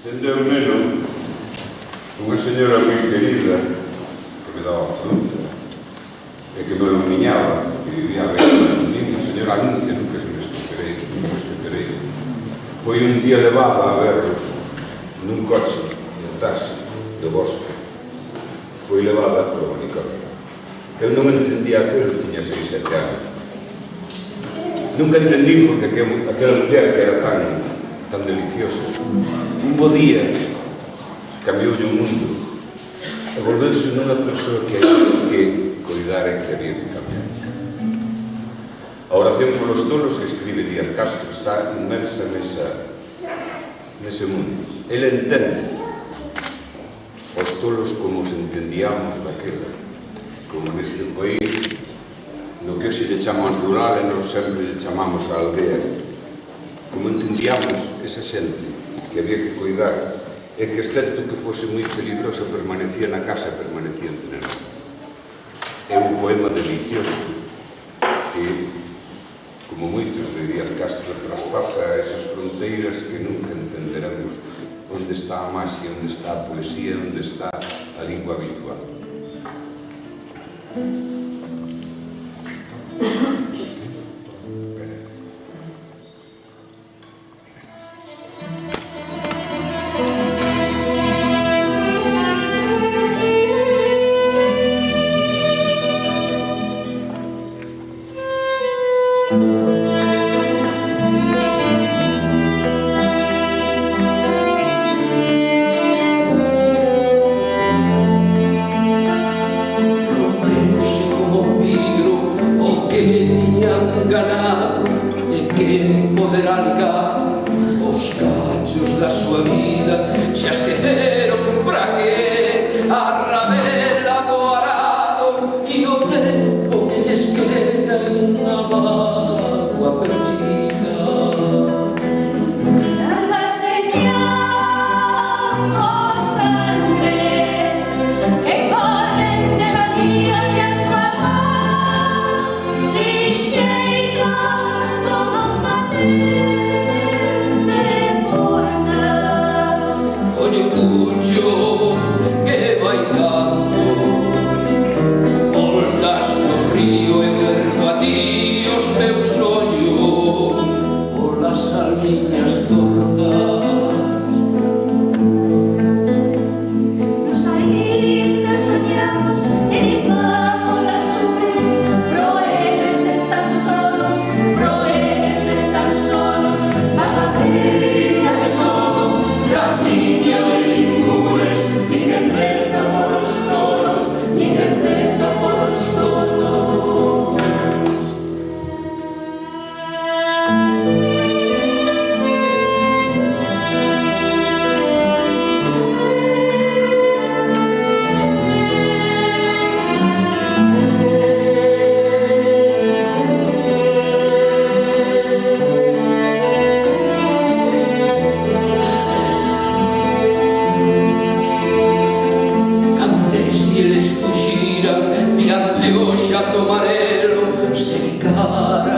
Sendo eu neno, unha señora moi querida que me daba fruta e que me iluminaba, que vivía a ver a señora Anuncia, nunca se me esquecerei. Foi un día levada a verlos nun coche de taxi de Bosque. Foi levada polo manicomio. Eu non entendía aquilo, tiña 6, 7 anos. Nunca entendí porque aquela muller que era tan deliciosa, un bo día cambioulle o mundo e volveuse nunha persoa que coidar e que había que cambiar. A oración polos tolos que escribe Díaz Castro está inmersa nese mundo. Ele entende os tolos como os entendíamos daquela, como neste país, no que hoxe lle chaman rural e nos sempre lle chamamos a aldea. Como entendíamos esa xente que había que cuidar e que, excepto que fose moi peligrosa, permanecía na casa e permanecía entre nós. É un poema delicioso que, como moitos de Díaz Castro, traspasa esas fronteiras que nunca entenderemos onde está a maxia, onde está a poesía, onde está a lingua habitual. Diante o xato amarelo se cara